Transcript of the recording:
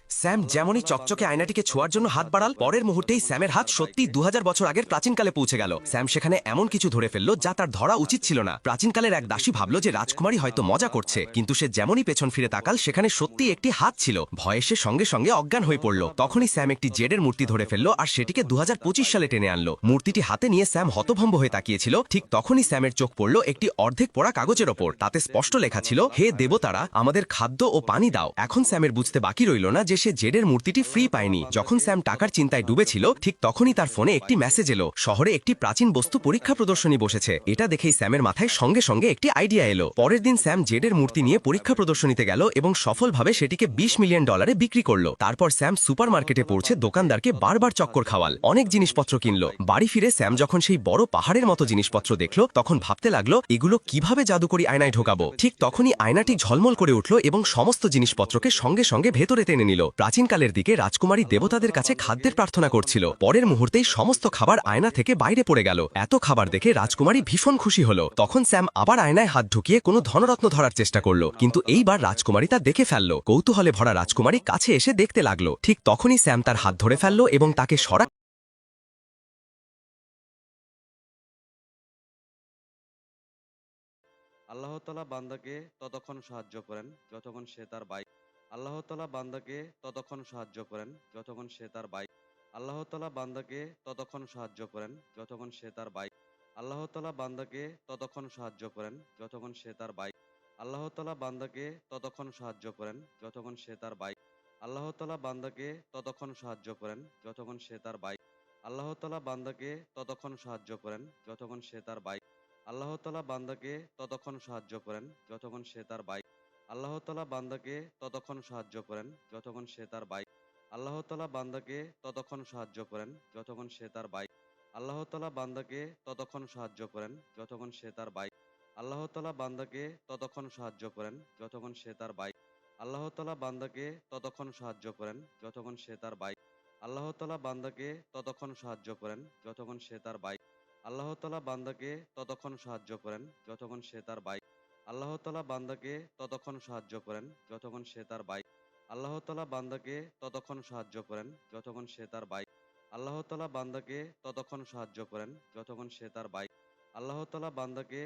Sam যেমনই চকচকে আয়নাটিকে ছোঁয়ার জন্য হাত বাড়াল, পরের মুহূর্তেই স্যামের হাত সত্যি 2000 বছর আগের প্রাচীনকালে পৌঁছে গেল। স্যাম সেখানে এমন কিছু ধরে ফেলল যা তার ধরা উচিত ছিল না। প্রাচীনকালের এক দাসী ভাবল যে রাজকুমারী হয়তো মজা করছে, কিন্তু সে যেমনই পেছন ফিরে তাকাল সেখানে সত্যি একটি হাত ছিল। ভয়ে সে সঙ্গে সঙ্গে অজ্ঞান হয়ে পড়ল। তখনই স্যাম একটি জেডের মূর্তি ধরে ফেলল আর সেটিকে 2025 সালে টেনে আনলো। মূর্তিটি হাতে নিয়ে স্যাম হতভম্ব হয়ে তাকিয়েছিল। ঠিক তখনই স্যামের চোখ পড়ল একটি অর্ধেক পোড়া কাগজের ওপর। তাতে স্পষ্ট লেখা ছিল, হে দেবতারা, আমাদের খাদ্য ও পানি দাও। এখন স্যামের বুঝতে বাকি রইল না যে সে জেডের মূর্তিটি ফ্রি পায়নি। যখন স্যাম টাকার চিন্তায় ডুবেছিল ঠিক তখনই তার ফোনে একটি মেসেজ এলো, শহরে একটি প্রাচীন বস্তু পরীক্ষা প্রদর্শনী বসেছে। এটা দেখেই স্যামের মাথায় সঙ্গে সঙ্গে একটি আইডিয়া এলো। পরের দিন স্যাম জেডের মূর্তি নিয়ে পরীক্ষা প্রদর্শনীতে গেল এবং সফলভাবে সেটিকে $20 মিলিয়ন বিক্রি করলো। তারপর স্যাম সুপারমার্কেটে পৌঁছে দোকানদারকে বারবার চক্কর খাওয়াল, অনেক জিনিসপত্র কিনলো। বাড়ি ফিরে স্যাম যখন সেই বড় পাহাড়ের মতো জিনিসপত্র দেখলো তখন ভাবতে লাগলো এগুলো কিভাবে জাদুকরি আয়নায় ঢোকাবো। ঠিক তখনই আয়নাটি ঝলমল করে উঠল এবং সমস্ত জিনিসপত্রকে সঙ্গে সঙ্গে ভেতরে টেনে নিল। প্রাচীনকালের দিকে রাজকুমারী দেবতাদের কাছে খাদ্যের প্রার্থনা করছিল। পরের মুহূর্তেই সমস্ত খাবার আয়না থেকে বাইরে পড়ে গেল। এত খাবার দেখে রাজকুমারী ভীষণ খুশি হলো। তখন স্যাম আবার আয়নায় হাত ঢুকিয়ে কোনো ধনরত্ন ধরার চেষ্টা করলো, কিন্তু এইবার রাজকুমারী তা দেখে ফেলল। কৌতূহলে ভরা রাজকুমারী কাছে এসে দেখতে লাগলো। ঠিক তখনই স্যাম তার হাত ধরে ফেলল এবং তাকে আল্লাহ তাআলা বান্দাকে ততক্ষণ সাহায্য করেন যতক্ষণ সে তার বাইক আল্লাহ তাআলা বান্দাকে ততক্ষণ সাহায্য করেন যতক্ষণ সে তার বাইক আল্লাহ তাআলা বান্দাকে ততক্ষণ সাহায্য করেন যতক্ষণ সে তার বাইক আল্লাহ তাআলা বান্দাকে ততক্ষণ সাহায্য করেন যতক্ষণ সে তার বাইক আল্লাহ তাআলা বান্দাকে ততক্ষণ সাহায্য করেন যতক্ষণ সে তার বাইক আল্লাহ তাআলা বান্দাকে ততক্ষণ সাহায্য করেন যতক্ষণ সে তার বাইক আল্লাহ তাআলা বান্দাকে ততক্ষণ সাহায্য করেন যতক্ষণ সে তার বাইক আল্লাহ তাআলা বান্দাকে ততক্ষণ সাহায্য করেন যতক্ষণ সে তার বাইক আল্লাহ তাআলা বান্দাকে ততক্ষণ সাহায্য করেন যতক্ষণ সে তার বাইক আল্লাহ তাআলা বান্দাকে ততক্ষণ সাহায্য করেন যতক্ষণ সে তার বাইক আল্লাহ তাআলা বান্দাকে ততক্ষণ সাহায্য করেন যতক্ষণ সে তার বাইক আল্লাহ তাআলা বান্দাকে ততক্ষণ সাহায্য করেন যতক্ষণ সে তার বাইক আল্লাহ তাআলা বান্দাকে ততক্ষণ সাহায্য করেন যতক্ষণ সে তার বাইক আল্লাহ তাআলা বান্দাকে ততক্ষণ সাহায্য করেন যতক্ষণ সে তার বাইক আল্লাহ তাআলা বান্দাকে ততক্ষণ সাহায্য করেন যতক্ষণ সে তার বাইক আল্লাহ তাআলা বান্দাকে ততক্ষণ সাহায্য করেন যতক্ষণ সে তার বাইক আল্লাহ তাআলা বান্দাকে ততক্ষণ সাহায্য করেন যতক্ষণ সে তার বাইক আল্লাহ তাআলা বান্দাকে ততক্ষণ সাহায্য করেন যতক্ষণ সে তার বাইক আল্লাহ তাআলা বান্দাকে